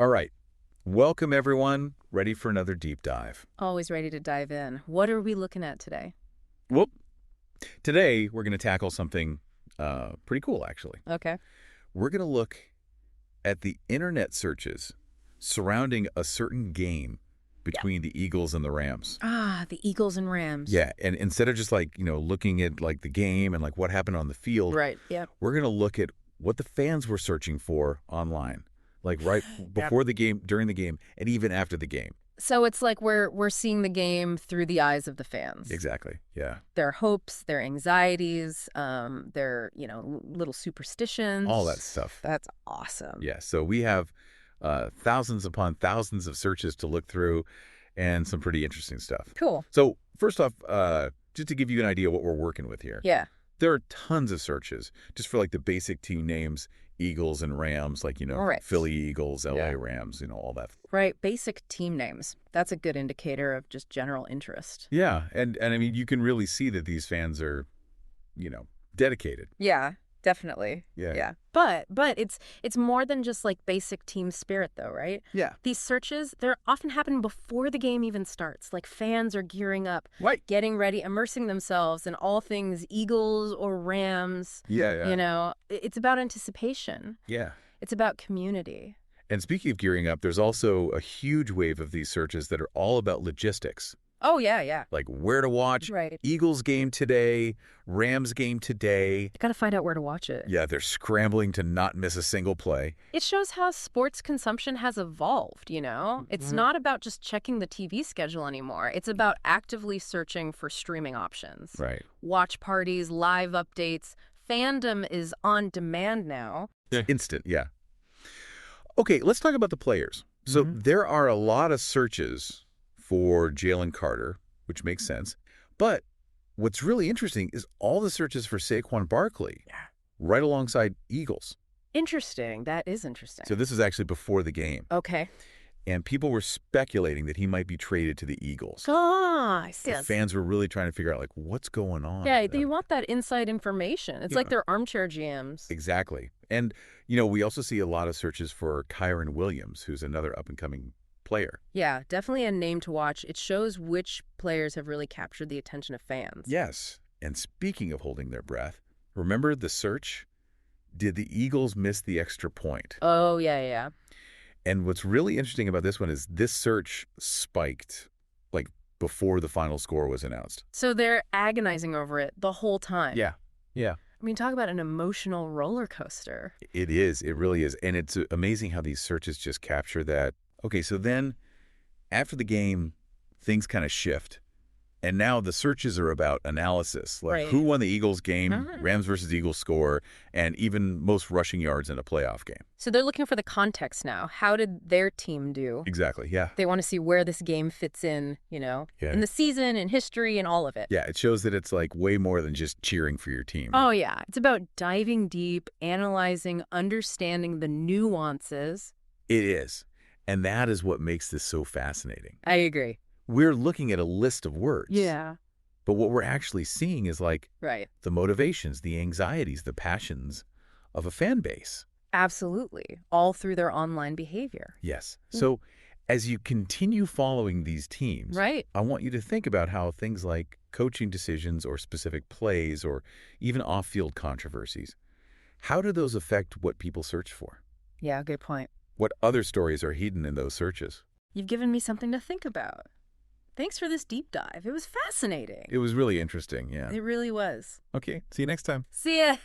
All right. Welcome, everyone. Ready for another deep dive. Always ready to dive in. What are we looking at today? Well, today we're going to tackle something pretty cool, actually. Okay. We're going to look at the internet searches surrounding a certain game between the Eagles and the Rams. Ah, the Eagles and Rams. Yeah, and instead of just looking at the game and what happened on the field, Right, yeah. we're going to look at what the fans were searching for online, right before the game, during the game, and even after the game. So it's like we're seeing the game through the eyes of the fans. Exactly, yeah. Their hopes, their anxieties, their, little superstitions. All that stuff. That's awesome. Yeah, so we have thousands upon thousands of searches to look through and some pretty interesting stuff. Cool. So first off, just to give you an idea what we're working with here. Yeah. There are tons of searches just for the basic team names, Eagles and Rams, Right. Philly Eagles, LA Yeah. Rams, all that. Right, basic team names. That's a good indicator of just general interest. Yeah, and I mean, you can really see that these fans are, dedicated. Yeah, definitely. Yeah. Yeah. But it's more than just basic team spirit though, right? Yeah. These searches, they're often happening before the game even starts. Fans are gearing up, Right. getting ready, immersing themselves in all things Eagles or Rams. Yeah. It's about anticipation. Yeah. It's about community. And speaking of gearing up, there's also a huge wave of these searches that are all about logistics. Oh, yeah. Like where to watch, Right. Eagles game today, Rams game today. You got to find out where to watch it. Yeah, they're scrambling to not miss a single play. It shows how sports consumption has evolved, It's not about just checking the TV schedule anymore. It's about actively searching for streaming options. Right. Watch parties, live updates. Fandom is on demand now. Yeah. Instant, yeah. Okay, let's talk about the players. So there are a lot of searches for Jalen Carter, which makes sense. But what's really interesting is all the searches for Saquon Barkley, right alongside Eagles. Interesting. That is interesting. So this is actually before the game. Okay. And people were speculating that he might be traded to the Eagles. Ah, I see. The fans were really trying to figure out, what's going on. Yeah, they want that inside information. It's like they're armchair GMs. Exactly. And, we also see a lot of searches for Kyron Williams, who's another up-and-coming player. Yeah, definitely a name to watch. It shows which players have really captured the attention of fans. Yes. And speaking of holding their breath, remember the search? Did the Eagles miss the extra point? Oh, yeah. And what's really interesting about this one is this search spiked before the final score was announced. So they're agonizing over it the whole time. Yeah. I mean, talk about an emotional roller coaster. It is. It really is. And it's amazing how these searches just capture that. Okay, so then after the game, things kind of shift. And now the searches are about analysis, Right. who won the Eagles game, Rams versus Eagles score, and even most rushing yards in a playoff game. So they're looking for the context now. How did their team do? Exactly, yeah. They want to see where this game fits in, in the season, in history, and all of it. Yeah, it shows that it's way more than just cheering for your team. Oh, yeah. It's about diving deep, analyzing, understanding the nuances. It is. And that is what makes this so fascinating. I agree. We're looking at a list of words. Yeah. But what we're actually seeing is Right. the motivations, the anxieties, the passions of a fan base. Absolutely. All through their online behavior. Yes. So as you continue following these teams, Right. I want you to think about how things like coaching decisions or specific plays or even off-field controversies, how do those affect what people search for? Yeah, good point. What other stories are hidden in those searches? You've given me something to think about. Thanks for this deep dive. It was fascinating. It was really interesting, yeah. It really was. Okay, see you next time. See ya.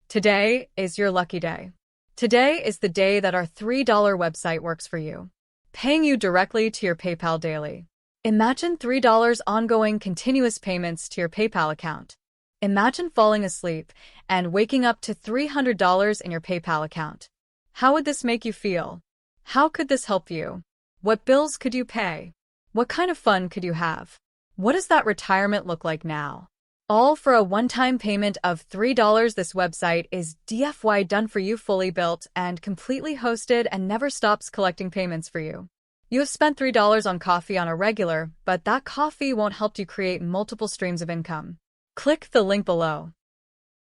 Today is your lucky day. Today is the day that our $3 website works for you, paying you directly to your PayPal daily. Imagine $3 ongoing continuous payments to your PayPal account. Imagine falling asleep and waking up to $300 in your PayPal account. How would this make you feel? How could this help you? What bills could you pay? What kind of fun could you have? What does that retirement look like now? All for a one-time payment of $3. This website is DFY done for you, fully built and completely hosted, and never stops collecting payments for you. You have spent $3 on coffee on a regular, but that coffee won't help you create multiple streams of income. Click the link below.